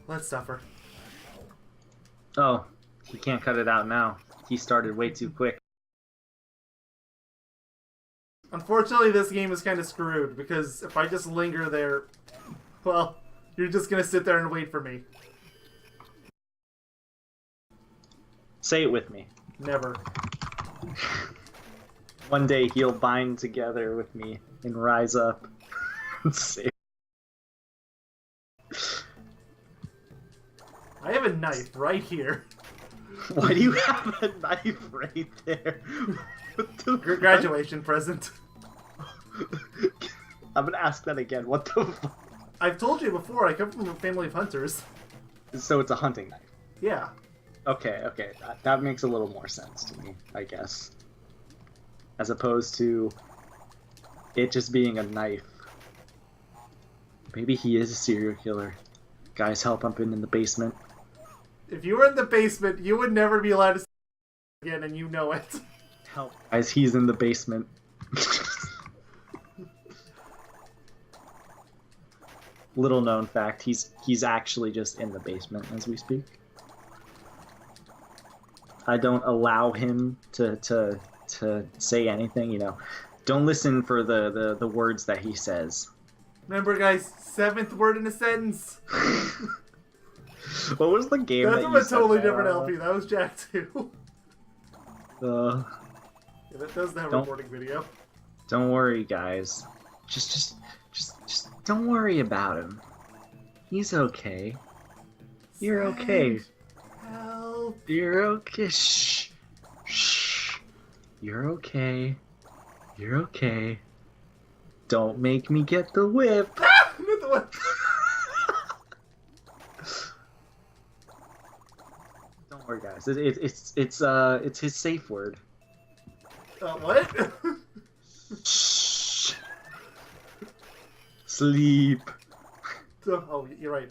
Let's suffer. Oh, he can't cut it out now. He started way too quick. Unfortunately, this game is kind of screwed, because if I just linger there, well, you're just gonna sit there and wait for me. Say it with me. Never. One day he'll bind together with me and rise up and save. I have a knife right here. Why do you have a knife right there? What the Graduation present. I'm gonna ask that again. What the fuck? I've told you before, I come from a family of hunters. So it's a hunting knife. Yeah. Okay, that makes a little more sense to me, I guess. As opposed to it just being a knife. Maybe he is a serial killer. Guys, help, I'm in the basement. If you were in the basement, you would never be allowed to see again, and you know it. Help. Guys, he's in the basement. Little known fact, he's actually just in the basement as we speak. I don't allow him to say anything, you know. Don't listen for the words that he says. Remember, guys, 7th word in a sentence. What was the game That's that from you a totally said different LP. That was Jack 2. Yeah, that doesn't have a Don't- recording video. don't worry, guys. Just don't worry about him. He's okay. You're okay. Help. You're okay. Shh. Shh. You're okay. You're okay. Don't make me get the whip. Not the one. Don't worry, guys. It's his safe word. What? Shh. Sleep. Oh, you're right.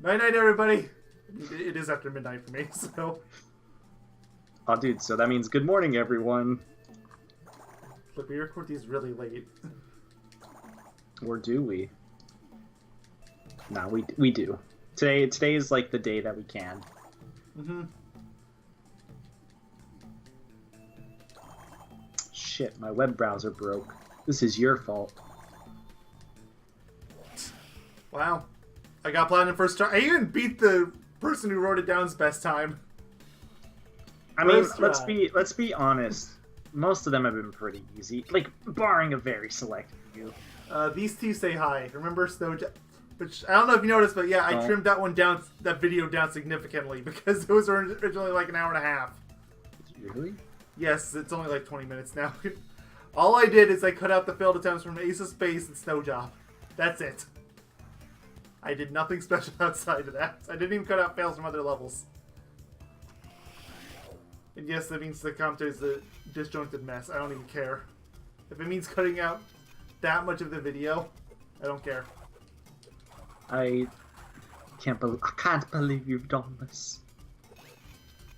Night-night, everybody. It is after midnight for me, so... Oh, dude. So that means good morning, everyone. But we record these really late. Or do we? No, we do. Today is like the day that we can. Mm-hmm. Shit, my web browser broke. This is your fault. Wow. I got platinum first try. I even beat the person who wrote it down's best time. I mean, First let's be honest. Most of them have been pretty easy, like barring a very select few. These two say hi. Remember which I don't know if you noticed, but yeah, I Don't. trimmed that video down significantly because it was originally like an hour and a half. Really? Yes, it's only like 20 minutes now. All I did is I cut out the failed attempts from Ace of Space and Snow Job. That's it. I did nothing special outside of that. I didn't even cut out fails from other levels. And yes, that means the commentary is a disjointed mess. I don't even care. If it means cutting out that much of the video, I don't care. I can't believe you've done this.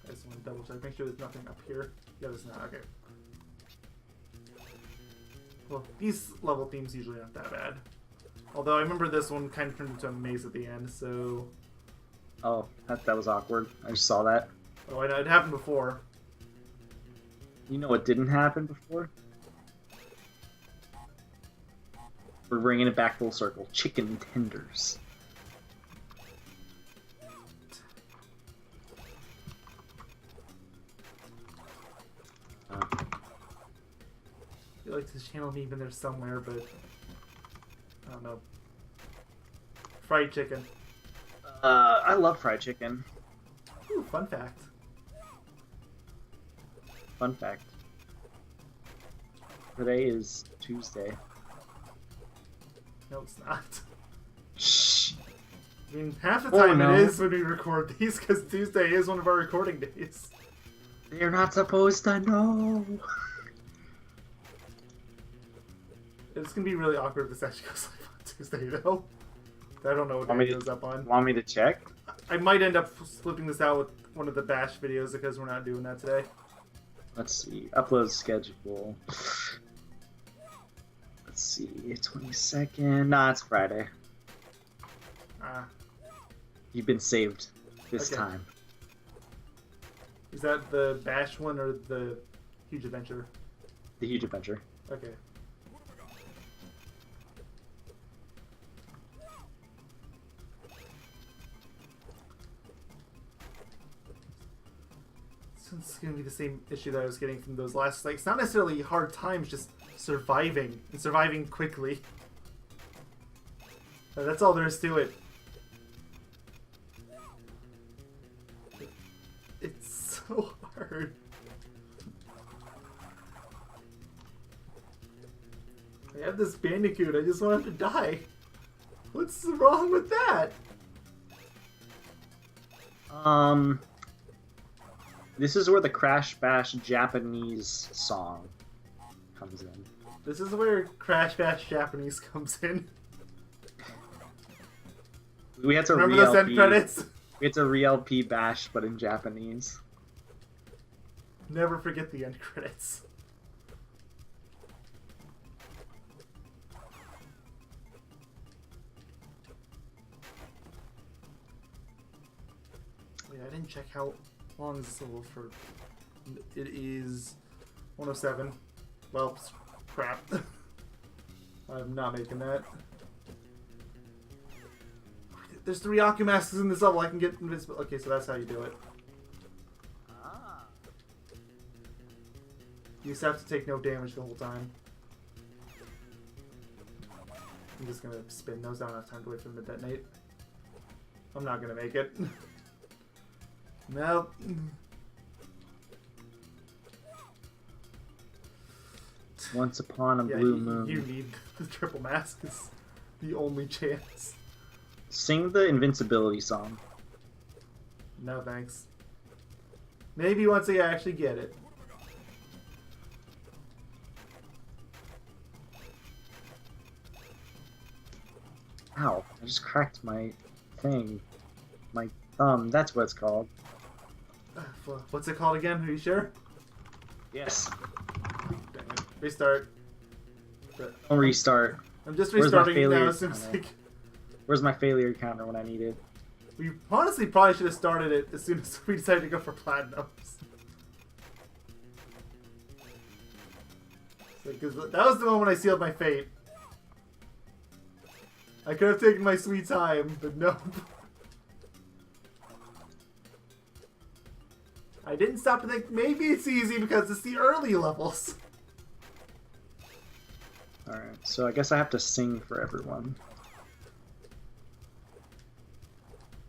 I just want to double check. Make sure there's nothing up here. Yeah, there's not. Okay. Well, these level themes usually aren't that bad. Although I remember this one kind of turned into a maze at the end, so... Oh, that was awkward. I just saw that. Oh, I know. It happened before. You know what didn't happen before? We're bringing it back full circle. Chicken tenders. I feel like this channel may be there somewhere, but... I don't know. Fried chicken. I love fried chicken. Ooh, fun fact. Fun fact. Today is Tuesday. No, it's not. Shh. I mean, half the Oh, time no. it is when we record these, because Tuesday is one of our recording days. They're not supposed to know. It's gonna be really awkward if this actually goes live on Tuesday, though. I don't know what Want day me it goes up on. Want me to check? I might end up flipping this out with one of the bash videos because we're not doing that today. Let's see. Upload schedule. Let's see. 22nd. Nah, it's Friday. You've been saved this Okay. time. Is that the Bash one or the Huge Adventure? The Huge Adventure. Okay. So it's gonna be the same issue that I was getting from those last. Like, it's not necessarily hard times, just surviving and surviving quickly. That's all there is to it. It's so hard. I have this Bandicoot, I just want him to die. What's wrong with that? This is where the Crash Bash Japanese song comes in. This is where Crash Bash Japanese comes in. We had to Remember those end credits? We had to re-LP Bash, but in Japanese. Never forget the end credits. Wait, I didn't check how long is this level for. It is 107. Well, crap. I'm not making that. There's 3 Akumasks in this level. I can get invincible. Okay, so that's how you do it. You just have to take no damage the whole time. I'm just gonna spin those. I don't have time to wait for them to detonate. I'm not gonna make it. Nope. Once upon a blue moon. You need the triple mask. It's the only chance. Sing the invincibility song. No thanks. Maybe once I actually get it. Ow, I just cracked my thing. My thumb, that's what it's called. What's it called again? Are you sure? Yes. Dang it. Restart. Don't restart. I'm just Where's my restarting it now failure as soon as Where's my failure counter when I need it? We honestly probably should have started it as soon as we decided to go for platinums. Because that was the moment I sealed my fate. I could have taken my sweet time, but nope. I didn't stop to think maybe it's easy because it's the early levels. Alright, so I guess I have to sing for everyone.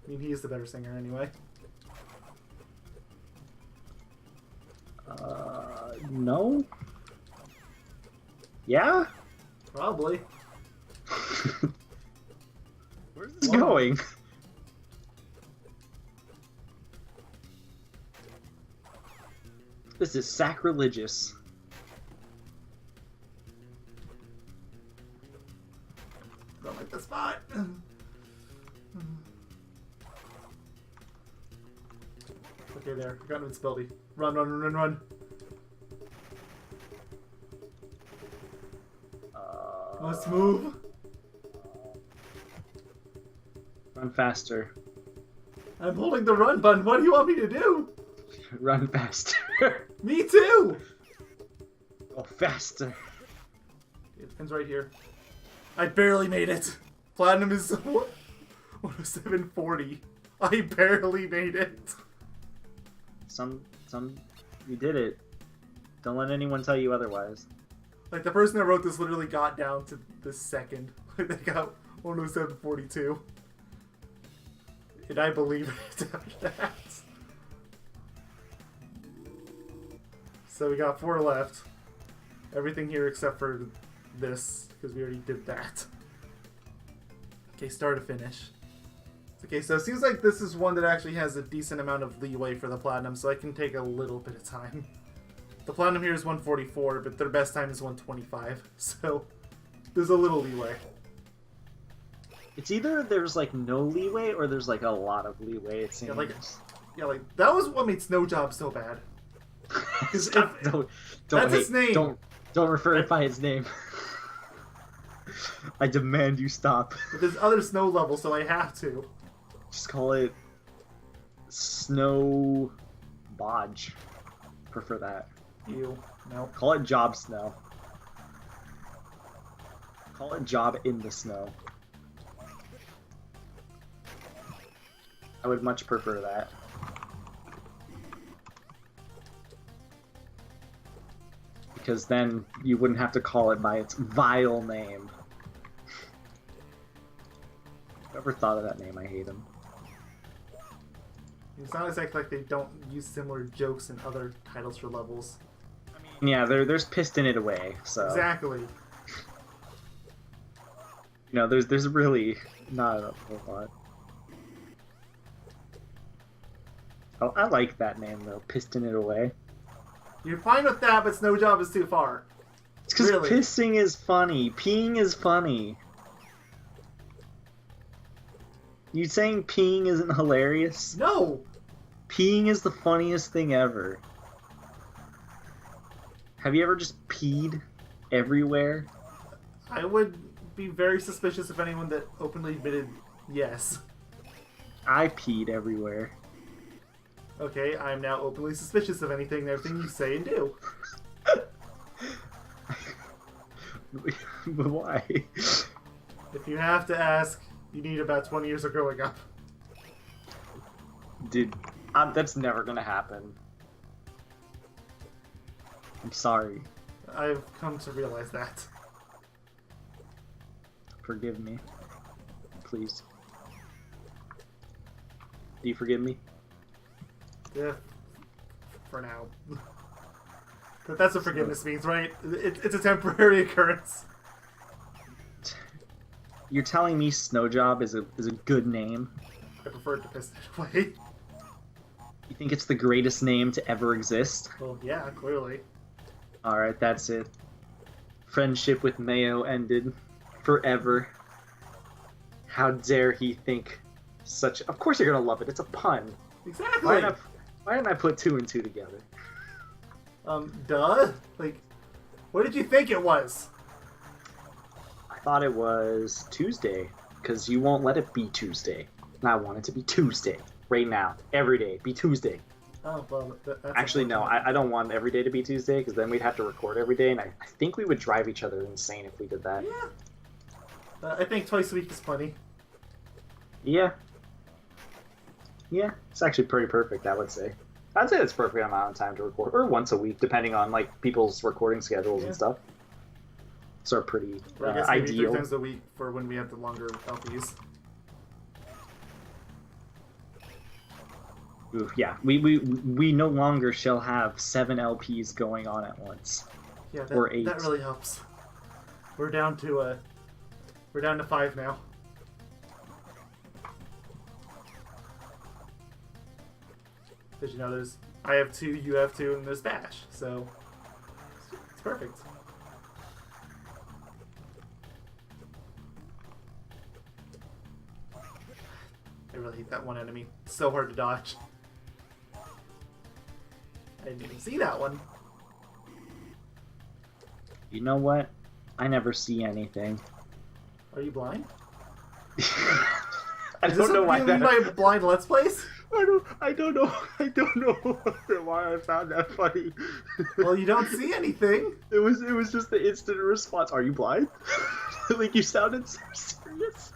I mean, he is the better singer anyway. No? Yeah? Probably. Where's this going? This is sacrilegious. Don't like the spot. Okay, there. I got invincibility. Run, run, run, run, run. Let's move. Run faster. I'm holding the run button. What do you want me to do? Run faster. Me too. Go faster. It ends right here. I barely made it. Platinum is 107.40. I barely made it. You did it. Don't let anyone tell you otherwise. Like, the person that wrote this literally got down to the second. Like, they got 107.42. And I believe it after that. So we got 4 left. Everything here except for this, because we already did that. Okay, start to finish. Okay, so it seems like this is one that actually has a decent amount of leeway for the platinum, so I can take a little bit of time. The platinum here is 144, but their best time is 125, so there's a little leeway. It's either there's like no leeway or there's like a lot of leeway, it seems. Yeah, like that was what made Snow Job so bad. Don't that's its name. Don't refer it by its name. I demand you stop. But there's other snow levels, so I have to. Just call it Snow Bodge. Prefer that. Ew. No. Call it Job Snow. Call it Job in the Snow. I would much prefer that. Because then you wouldn't have to call it by its vile name. Whoever thought of that name, I hate him. It's not exactly like they don't use similar jokes in other titles for levels. Yeah, there's Piston It Away, so... Exactly. You know, there's really not a whole lot. Oh, I like that name, though. Piston It Away. You're fine with that, but Snow Job is too far. It's because Really? pissing is funny. Peeing is funny. You saying peeing isn't hilarious? No! Peeing is the funniest thing ever. Have you ever just peed everywhere? I would be very suspicious of anyone that openly admitted yes. I peed everywhere. Okay, I'm now openly suspicious of anything and everything you say and do. But why? If you have to ask, you need about 20 years of growing up. Dude, that's never gonna happen. I'm sorry. I've come to realize that. Forgive me. Please. Do you forgive me? Yeah. For now. But that's what forgiveness means, right? It's a temporary occurrence. You're telling me Snowjob is a good name? I prefer it to Piston It Away. You think it's the greatest name to ever exist? Well, yeah, clearly. Alright, that's it. Friendship with Mayo ended. Forever. How dare he think such... Of course you're gonna love it, it's a pun. Exactly! Why didn't I put 2 and 2 together? Duh? Like, what did you think it was? I thought it was Tuesday, because you won't let it be Tuesday. And I want it to be Tuesday. Right now. Every day. Be Tuesday. Oh, well, that's Actually, no, I don't want every day to be Tuesday, because then we'd have to record every day, and I think we would drive each other insane if we did that. Yeah. I think twice a week is plenty. Yeah. Yeah, it's actually pretty perfect, I would say. I'd say it's perfect amount of time to record, or once a week, depending on like people's recording schedules and stuff. So pretty Or I guess maybe ideal. 3 times a week for when we have the longer LPs. Oof, yeah, we no longer shall have 7 LPs going on at once. Yeah, or 8. that really helps. We're down to 5 now. Because you know, I have 2, you have 2, and there's Bash, so it's perfect. I really hate that one enemy. It's so hard to dodge. I didn't even see that one. You know what? I never see anything. Are you blind? I don't know why that. My blind Let's Plays? I don't know why I found that funny. Well, you don't see anything. It was just the instant response. Are you blind? Like you sounded so serious.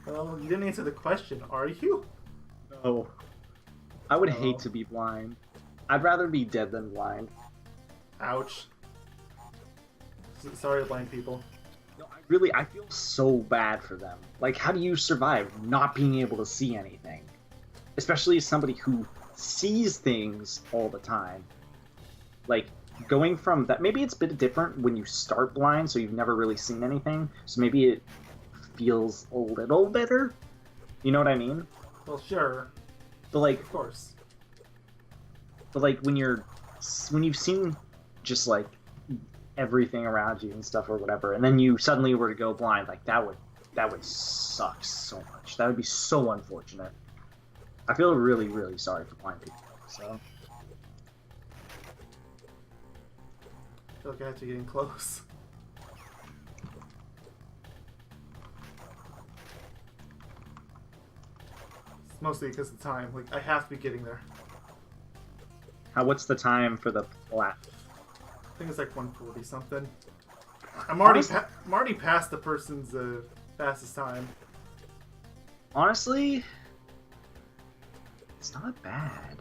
Well, you didn't answer the question. Are you? No. I would hate to be blind. I'd rather be dead than blind. Ouch. Sorry, blind people. No, I feel so bad for them. Like, how do you survive not being able to see anything? Especially as somebody who sees things all the time. Like, going from that, maybe it's a bit different when you start blind, so you've never really seen anything. So maybe it feels a little better. You know what I mean? Well, sure. But like, Of course. But like when you've seen just like everything around you and stuff or whatever, and then you suddenly were to go blind, like that would suck so much. That would be so unfortunate. I feel really, really sorry for blind people. So I feel like I have to get in close. mostly because of the time. Like, I have to be getting there. What's the time for the plat? I think it's like 140 something. I'm already past the person's fastest time. Honestly, it's not bad.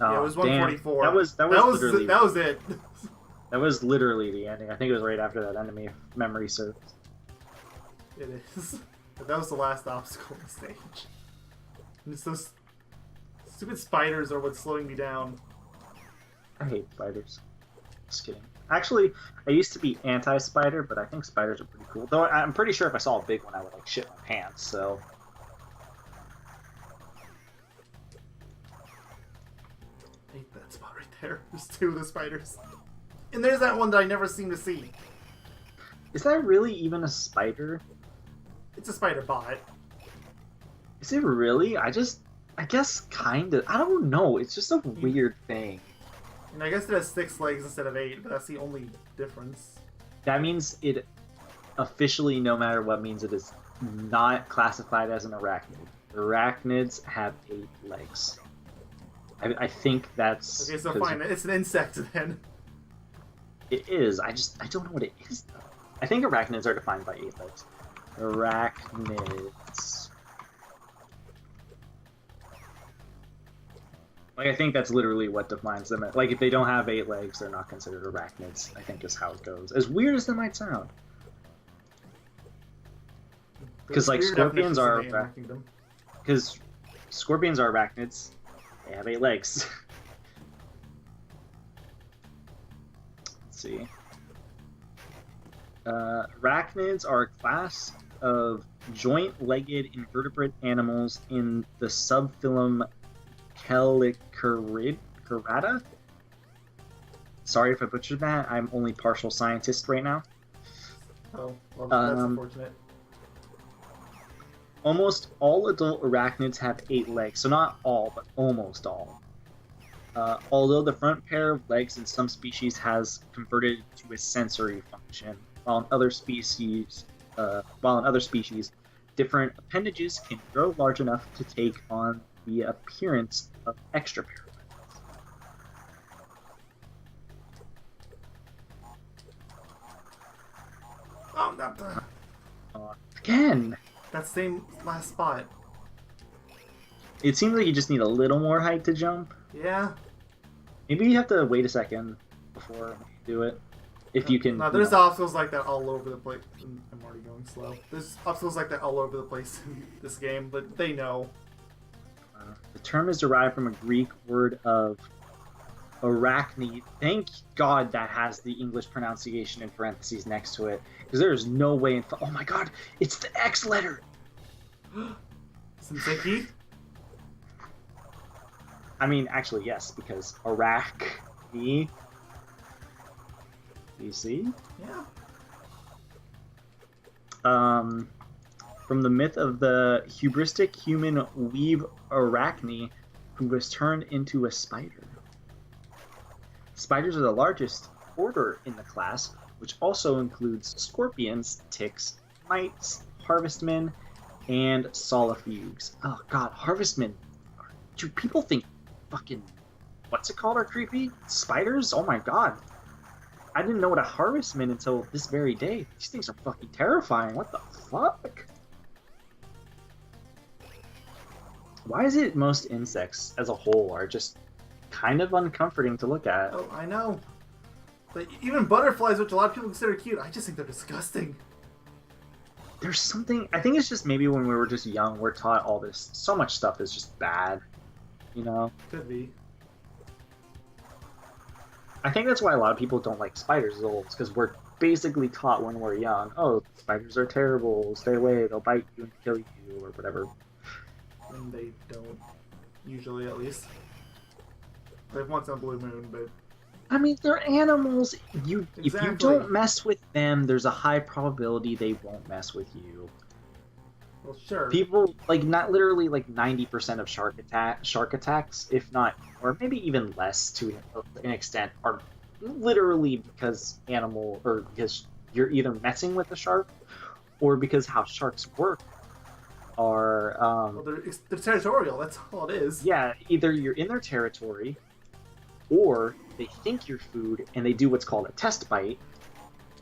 Oh, Yeah, it was 144. Damn. That was it. That was literally the ending. I think it was right after that enemy, if memory serves. It is. But that was the last obstacle on the stage. And it's those stupid spiders are what's slowing me down. I hate spiders. Just kidding. Actually, I used to be anti-spider, but I think spiders are pretty cool. Though I'm pretty sure if I saw a big one, I would like shit my pants. So. I hate that spot right there. There's two of the spiders. And there's that one that I never seem to see. Is that really even a spider? It's a spider bot. Is it really? I guess kind of. I don't know. It's just a weird thing. And I guess it has 6 legs instead of 8, but that's the only difference. That means it officially, no matter what, means it is not classified as an arachnid. Arachnids have 8 legs. I think that's... Okay, so fine. It's an insect then. It is. I don't know what it is, though. I think arachnids are defined by 8 legs. Arachnids. Like, I think that's literally what defines them. Like, if they don't have 8 legs, they're not considered arachnids, I think is how it goes. As weird as that might sound. Because, like, scorpions are... Because scorpions are arachnids. They have 8 legs. Let's see. Arachnids are a class of joint-legged invertebrate animals in the subphylum Chelicerata? Sorry if I butchered that. I'm only partial scientist right now. Oh, well, that's unfortunate. Almost all adult arachnids have 8 legs, so not all, but almost all. Although the front pair of legs in some species has converted to a sensory function, while in other species, different appendages can grow large enough to take on the appearance of extra pair Oh, not the... Again! That same last spot. It seems like you just need a little more height to jump. Yeah. Maybe you have to wait a second before you do it. If you can... No, there's obstacles like that all over the place. I'm already going slow. There's obstacles like that all over the place in this game, but they know. The term is derived from a Greek word of arachne. Thank God that has the English pronunciation in parentheses next to it, because there is no way in... Oh my God, it's the X letter! Senseki? I mean, actually, yes, because arachne... You see? Yeah. From the myth of the hubristic human weave arachne who was turned into a spider. Spiders are the largest order in the class, which also includes scorpions, ticks, mites, harvestmen, and solifuges. Oh God, harvestmen. Do people think fucking... What's it called are creepy? Spiders? Oh my God. I didn't know what a harvestman until this very day. These things are fucking terrifying. What the fuck? Why is it most insects as a whole are just kind of uncomforting to look at? Oh, I know. But even butterflies, which a lot of people consider cute, I just think they're disgusting. There's something... I think it's just maybe when we were just young, we're taught all this... So much stuff is just bad. You know? Could be. I think that's why a lot of people don't like spiders as old, because we're basically taught when we're young, oh, spiders are terrible, stay away, they'll bite you and kill you, or whatever. And they don't. Usually, at least. Like once on a blue moon, but... I mean, they're animals. If you don't mess with them, there's a high probability they won't mess with you. Well, sure. People, like, not literally, like, 90% of shark attacks, if not, or maybe even less to an extent, are literally because because you're either messing with the shark, or because how sharks work are, Well, they're territorial. That's all it is. Yeah, either you're in their territory, or they think you're food and they do what's called a test bite,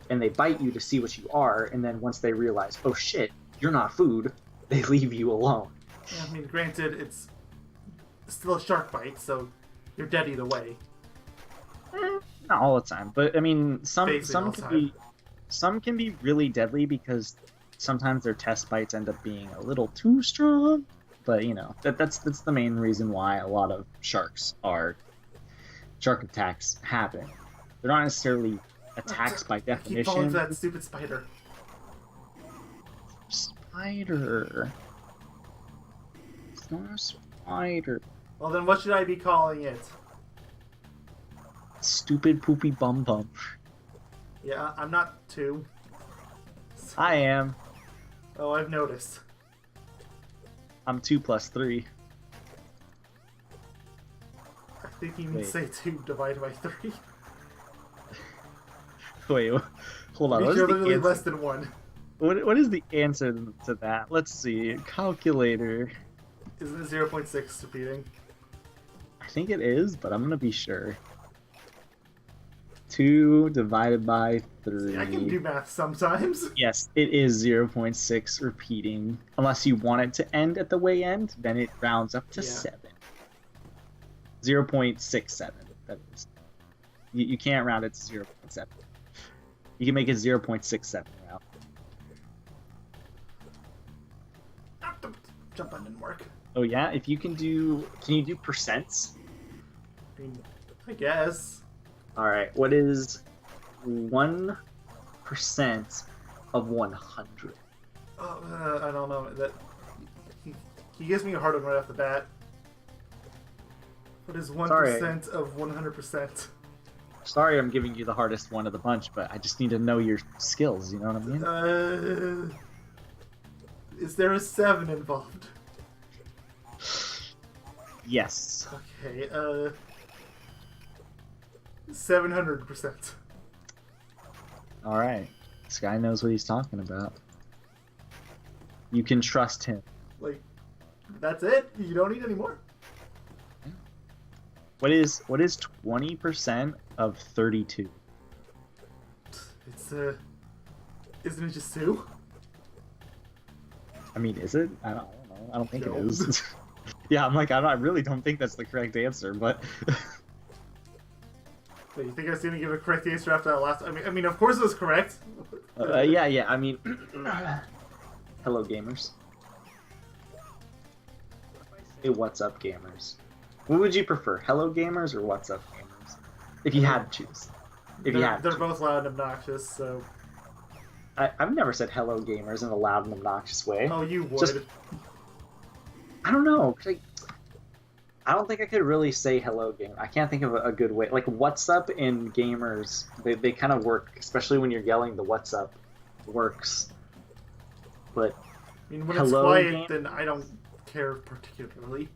and they bite you to see what you are, and then once they realize, oh shit, you're not food, they leave you alone. Yeah, I mean, granted, it's still a shark bite, so you're dead either way. Not all the time, but I mean, some Basically some can be really deadly because sometimes their test bites end up being a little too strong. But you know, that's the main reason why a lot of shark attacks happen. They're not necessarily attacks by definition. I keep falling for that stupid spider. Spider. It's not a spider. Well, then what should I be calling it? Stupid poopy bum bum. Yeah, I'm not 2. I am. Oh, I've noticed. I'm 2 plus 3. I think you mean say 2 divided by 3. Wait, hold on. You're literally less than 1. What is the answer to that? Let's see. Calculator. Isn't it 0.6 repeating? I think it is, but I'm gonna be sure. 2 divided by 3. See, I can do math sometimes. Yes, it is 0.6 repeating. Unless you want it to end at the way end, then it rounds up to 7. 0.67. That is. You can't round it to 0.7. You can make it 0.67 round. Jump button didn't work. Oh yeah, if you can you do percents? I mean, I guess. Alright, what is 1% of 100? Oh, I don't know. That he gives me a hard one right off the bat. What is 1% of 100%? Sorry I'm giving you the hardest one of the bunch, but I just need to know your skills, you know what I mean? Is there a 7 involved? Yes. Okay, 700%. Alright. This guy knows what he's talking about. You can trust him. Like, that's it? You don't need any more? What is 20% of 32? It's, isn't it just 2? I mean, is it? I don't know. I don't think it is. Yeah, I'm like, I really don't think that's the correct answer, but... Wait, you think I was going to give a correct answer after that last... I mean, of course it was correct. Yeah, I mean... Hello, gamers. What if I say what's up, gamers? What would you prefer, hello, gamers, or what's up, gamers? If you had to choose. They're both loud and obnoxious, so... I've never said hello, gamers in a loud and obnoxious way. Oh, you would. I don't know. I don't think I could really say hello, game. I can't think of a good way. Like, what's up in gamers, they kind of work, especially when you're yelling the what's up works. But I mean, when hello, it's quiet, then I don't care particularly.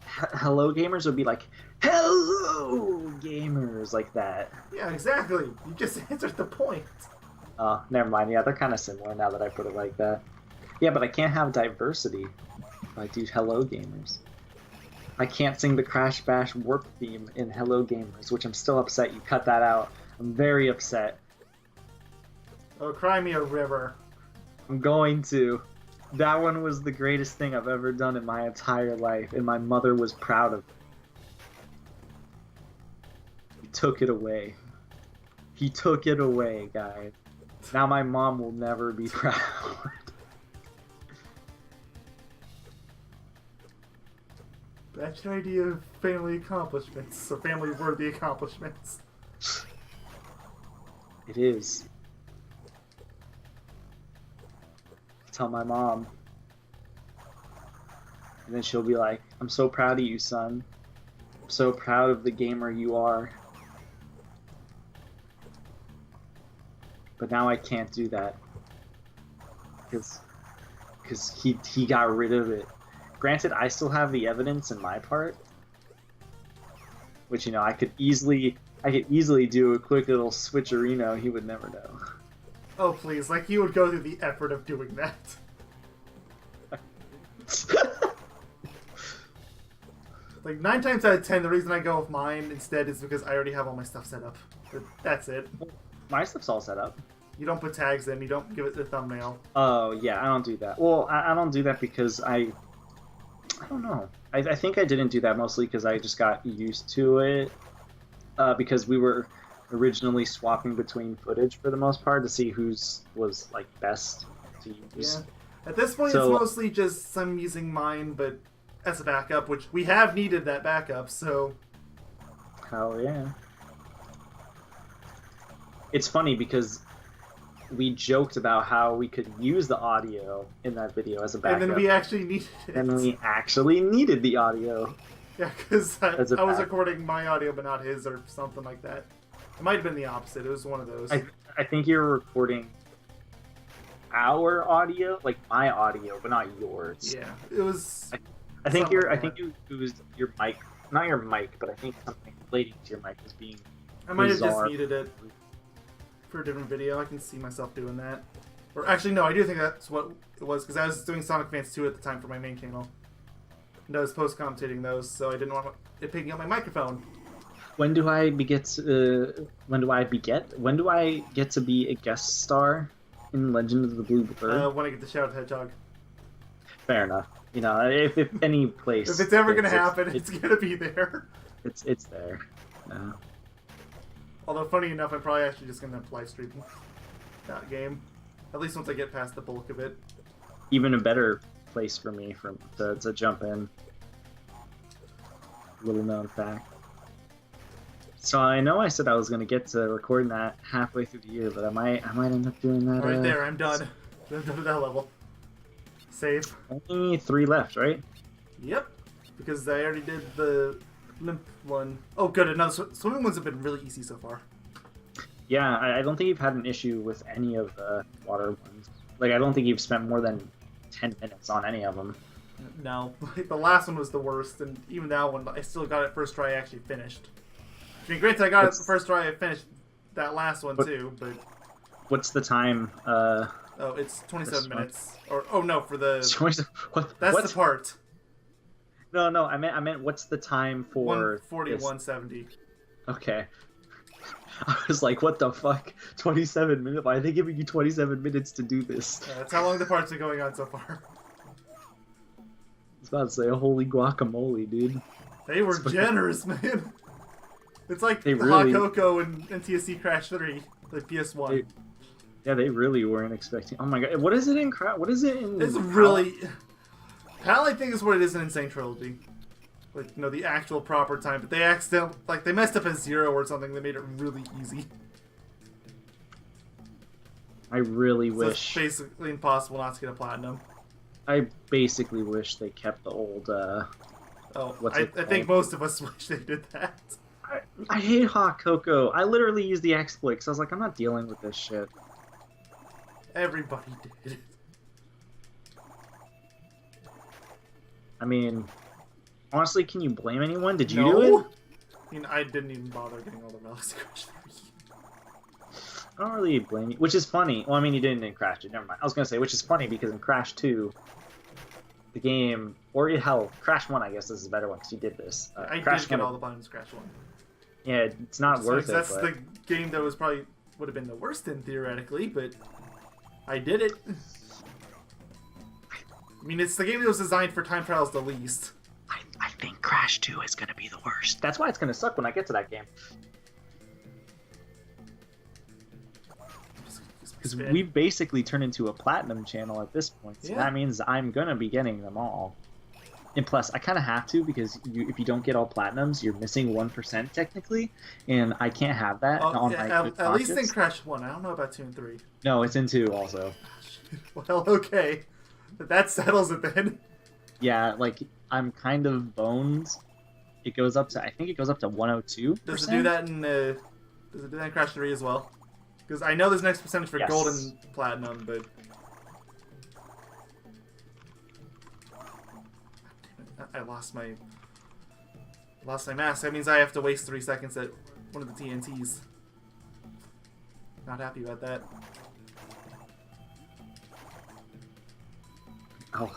Hello, gamers would be like, hello, gamers, like that. Yeah, exactly. You just answered the point. Oh, never mind. Yeah, they're kind of similar now that I put it like that. Yeah, but I can't have diversity if I do hello, gamers. I can't sing the Crash Bash Warp theme in Hello Gamers, which I'm still upset you cut that out. I'm very upset. Oh, cry me a river. I'm going to. That one was the greatest thing I've ever done in my entire life, and my mother was proud of it. He took it away. He took it away, guys. Now my mom will never be proud. That's your idea of family accomplishments, or family-worthy accomplishments. It is. Tell my mom. And then she'll be like, I'm so proud of you, son. I'm so proud of the gamer you are. But now I can't do that. Because he got rid of it. Granted, I still have the evidence in my part, which, you know, I could easily do a quick little switcherino. He would never know. Oh please, like you would go through the effort of doing that. Like 9 times out of 10, the reason I go with mine instead is because I already have all my stuff set up. But that's it. My stuff's all set up. You don't put tags in. You don't give it the thumbnail. Oh yeah, I don't do that. Well, I don't do that because I don't know. I think I didn't do that mostly because I just got used to it. Because we were originally swapping between footage for the most part to see whose was like best to use. Yeah. At this point, So- it's mostly just I'm using mine, but as a backup, which we have needed that backup. So Hell yeah. It's funny because we joked about how we could use the audio in that video as a backup. and then we actually needed it. And we actually needed the audio. Yeah, because I As a was backup. recording my audio but not his or something like that. It might have been the opposite. It was one of those. I think you're recording our audio, like my audio, but not yours. Yeah, it was. I think Something your like I think that. you it was your mic, not your mic, but I think something relating to your mic was being I might have just bizarre. needed it for a different video. I can see myself doing that. Or actually, no, I do think that's what it was because I was doing Sonic Advance 2 at the time for my main channel. And I was post-commentating those, so I didn't want it picking up my microphone. When do I get when do I get to be a guest star in Legend of the Blue Bird? When I get the Shout Hedgehog. Fair enough. You know, if any place If it's ever going to exists, happen, it's going to be there. it's there. Yeah. Although, funny enough, I'm probably actually just going to live stream that game. At least once I get past the bulk of it. Even a better place for me to jump in. Little known fact. So I know I said I was going to get to recording that halfway through the year, but I might end up doing that. Right there, I'm done. I'm done with that level. Save. Only 3 left, right? Yep. Because I already did the limp one. Oh, good. Another swimming ones have been really easy so far. Yeah, I don't think you've had an issue with any of the water ones. Like, I don't think you've spent more than 10 minutes on any of them. No. The last one was the worst, and even that one, I still got it first try I actually finished. I mean, granted, I got it the first try I finished that last one too, but... What's the time? Oh, it's 27 minutes. Or, oh no, for the... That's what? the part. No, I meant what's the time for 140, this? 170. Okay. I was like, what the fuck? 27 minutes? Why are they giving you 27 minutes to do this? That's how long the parts are going on so far. I was about to say, holy guacamole, dude. They were generous, man. It's like They the really- Hot Cocoa and TSC Crash 3, the PS1. Yeah, they really weren't expecting. Oh my god, what is it in What is it in? It's really... PAL, I think, is what it is in Insane Trilogy. Like, you know, the actual proper time. But they accidentally... Like, they messed up a 0 or something. They made it really easy. I really So it's wish. basically impossible not to get a platinum. I basically wish they kept the old. Oh, What's I it think called? most of us wish they did that. I hate hot cocoa. I literally used the exploit because I was like, I'm not dealing with this shit. Everybody did. I mean, honestly, can you blame anyone? Did you No? do it? I mean, I didn't even bother getting all the relics to Crash 3. I don't really blame you. Which is funny. Well, I mean, you didn't in Crash 2. Never mind. I was gonna say, which is funny because in Crash 2, the game, or hell, Crash 1, I guess this is a better one because you did this. I Crash did get 1, all the buttons to Crash 1. yeah, it's not So worth it. that's But the game that was probably would have been the worst in theoretically, but I did it. I mean, it's the game that was designed for time trials the least. I think Crash 2 is gonna be the worst. That's why it's gonna suck when I get to that game. Because we basically turned into a platinum channel at this point, so Yeah. that means I'm gonna be getting them all. And plus, I kind of have to because if you don't get all platinums, you're missing 1% technically, and I can't have that on my good at least in conscience. Crash 1. I don't know about 2 and 3. No, it's in 2 also. Well, okay. That settles it then. Yeah, like I'm kind of bones. It goes up to I think it goes up to 102%. Does it do that in Crash 3 as well? Because I know there's an X percentage for Yes. gold and platinum, but I lost my mask. That means I have to waste 3 seconds at one of the TNTs. Not happy about that. Oh.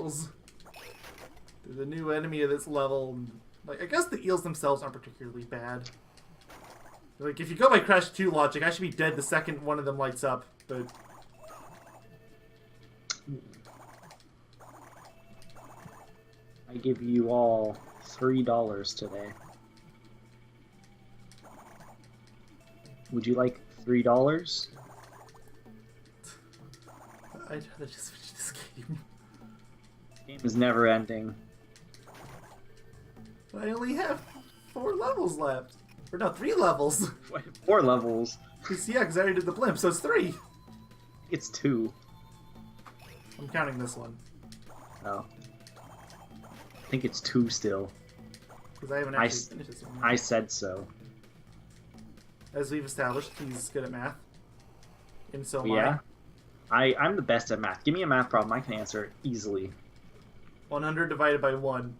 eels. They're the new enemy of this level. Like, I guess the eels themselves aren't particularly bad. Like, if you go by Crash 2 logic, I should be dead the second one of them lights up, but... I give you all $3 today. Would you like $3? I'd rather just finish this game. Game is never ending. I only have 4 levels left. Or no, 3 levels. 4 levels. Yeah, because I already did the blimp, so it's 3. It's 2. I'm counting this one. Oh. I think it's 2 still. Because I haven't actually finished this one. I said so. As we've established, he's good at math. And so am Yeah. I'm the best at math. Give me a math problem, I can answer it easily. 100 divided by 1.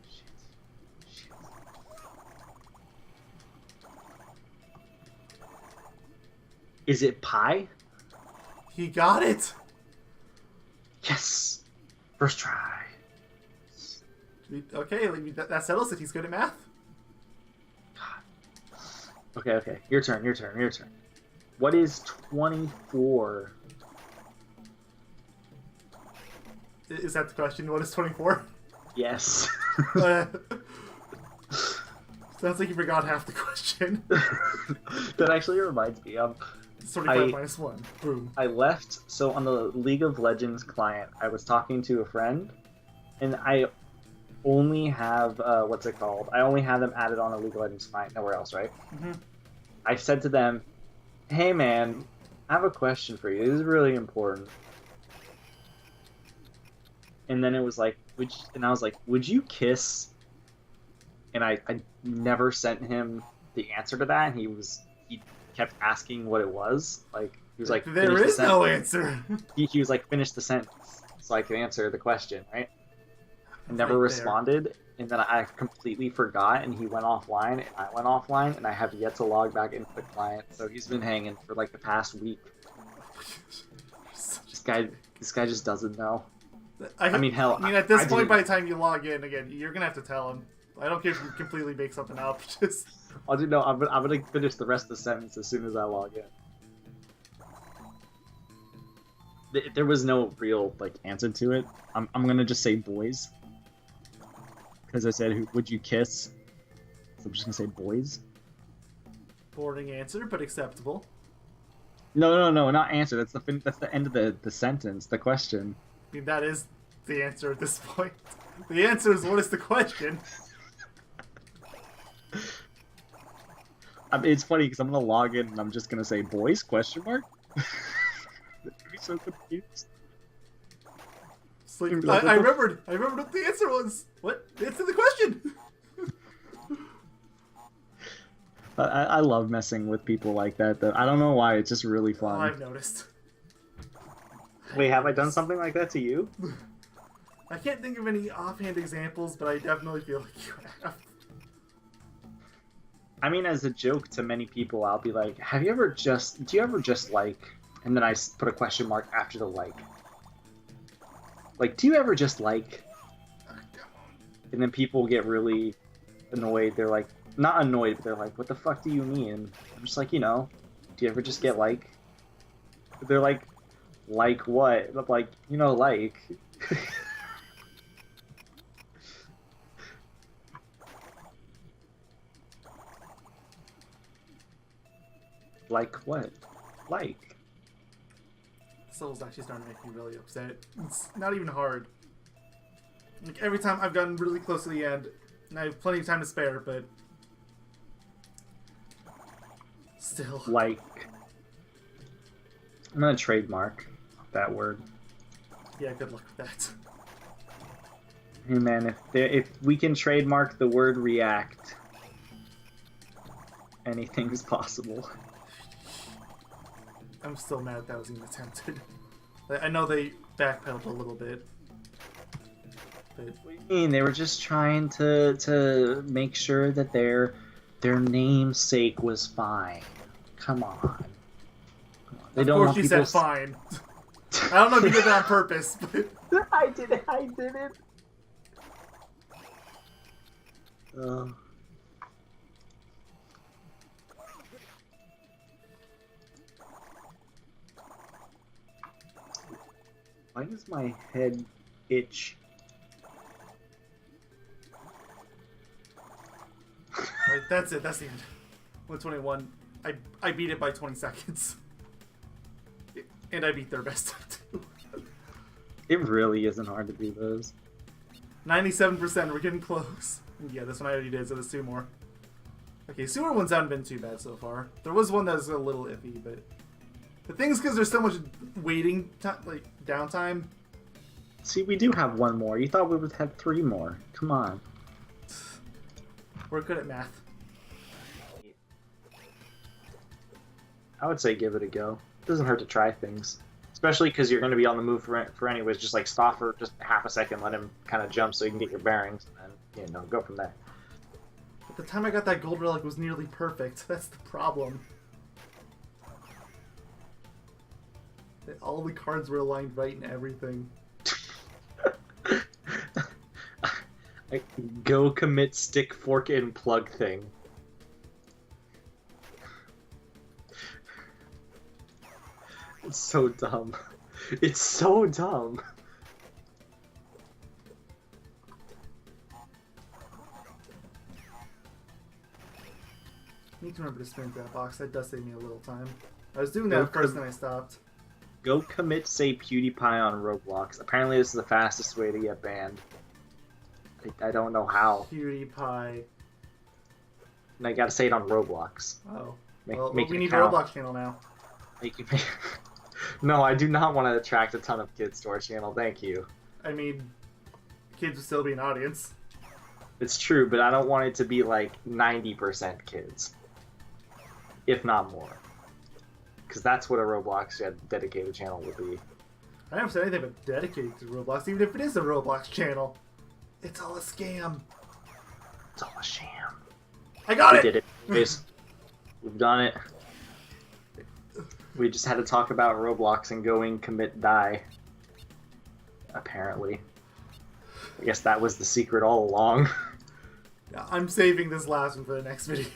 Shit. Is it pi? He got it! Yes! First try. Okay, that settles it. He's good at math. Okay. Your turn. What is 24? Is that the question? What is 24? Yes. Sounds like you forgot half the question. That actually reminds me of... 25 minus 1. Boom. I left, so on the League of Legends client, I was talking to a friend, and I only have, what's it called? I only have them added on a League of Legends client, nowhere else, right? Mm-hmm. I said to them, hey man, I have a question for you. This is really important. And then it was like, I was like, would you kiss? And I never sent him the answer to that, and he kept asking what it was. Like, he was like, there is no answer. He was like, finish the sentence so I could answer the question, right? And never responded, and then I completely forgot, and he went offline, and I went offline, and I have yet to log back into the client, so he's been hanging for like the past week. This guy just doesn't know. I mean, hell. At this point, by the time you log in again, you're gonna have to tell him. I don't care if you completely make something up. Just. I'll do no. I'm gonna finish the rest of the sentence as soon as I log in. There was no real answer to it. I'm gonna just say boys. Because I said, would you kiss? So I'm just gonna say boys. Boring answer, but acceptable. No, not answer. That's the end of the sentence. The question. I mean, that is the answer at this point. The answer is, what is the question? It's funny because I'm gonna log in and I'm just gonna say boys? Question mark. I'm so confused. Like, I remembered what the answer was. What? Answer the question. I love messing with people like that. Though I don't know why. It's just really fun. Oh, I've noticed. Wait, have I done something like that to you? I can't think of any offhand examples, but I definitely feel like you have. I mean, as a joke to many people, I'll be like, do you ever just like, and then I put a question mark after the like. Like, do you ever just like? And then people get really annoyed. They're like, not annoyed, but they're like, what the fuck do you mean? I'm just like, do you ever just get like? They're like what? I'm like, like. Like what? Like. This level's actually starting to make me really upset. It's not even hard. Like, every time I've gotten really close to the end, and I have plenty of time to spare, but... Still. Like. I'm gonna trademark that word. Yeah, good luck with that. Hey man, if we can trademark the word react, anything is possible. I'm still mad that was even attempted. I know they backpedaled a little bit. But... What do you mean? They were just trying to make sure that their namesake was fine. Come on. They of don't course want you people said fine. I don't know if you did that on purpose, but... I did it. Why does my head itch? Alright, that's it. That's the end. 121. I beat it by 20 seconds. And I beat their best too. It really isn't hard to do those. 97%. We're getting close. Yeah, this one I already did, so there's 2 more. Okay, sewer ones haven't been too bad so far. There was one that was a little iffy, but... The thing is, because there's so much waiting, like, downtime. See, we do have 1 more. You thought we would have 3 more. Come on. We're good at math. I would say give it a go. It doesn't hurt to try things. Especially because you're going to be on the move for anyways. Just, like, stop for just half a second, let him kind of jump so you can get your bearings, and then, you know, go from there. At the time I got that gold relic was nearly perfect. That's the problem. All the cards were aligned right and everything. Go commit stick, fork, and plug thing. It's so dumb. It's so dumb. I need to remember to spin that box. That does save me a little time. I was doing that at first and I stopped. Go commit, say PewDiePie on Roblox. Apparently this is the fastest way to get banned. I don't know how. PewDiePie. And I gotta say it on Roblox. Oh. Well, we need a Roblox channel now. No, I do not want to attract a ton of kids to our channel, thank you. I mean, kids would still be an audience. It's true, but I don't want it to be like 90% kids. If not more. Because that's what a Roblox dedicated channel would be. I haven't said anything but dedicated to Roblox, even if it is a Roblox channel. It's all a scam. It's all a sham. I got it! We did it. Anyways, we've done it. We just had to talk about Roblox and going commit die. Apparently. I guess that was the secret all along. I'm saving this last one for the next video.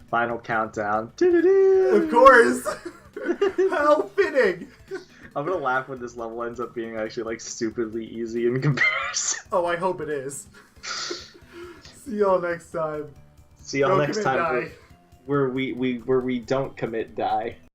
Final countdown. Of course! How fitting! I'm gonna laugh when this level ends up being actually like stupidly easy in comparison. Oh, I hope it is. See y'all next time. See y'all next time Die. where we don't commit die.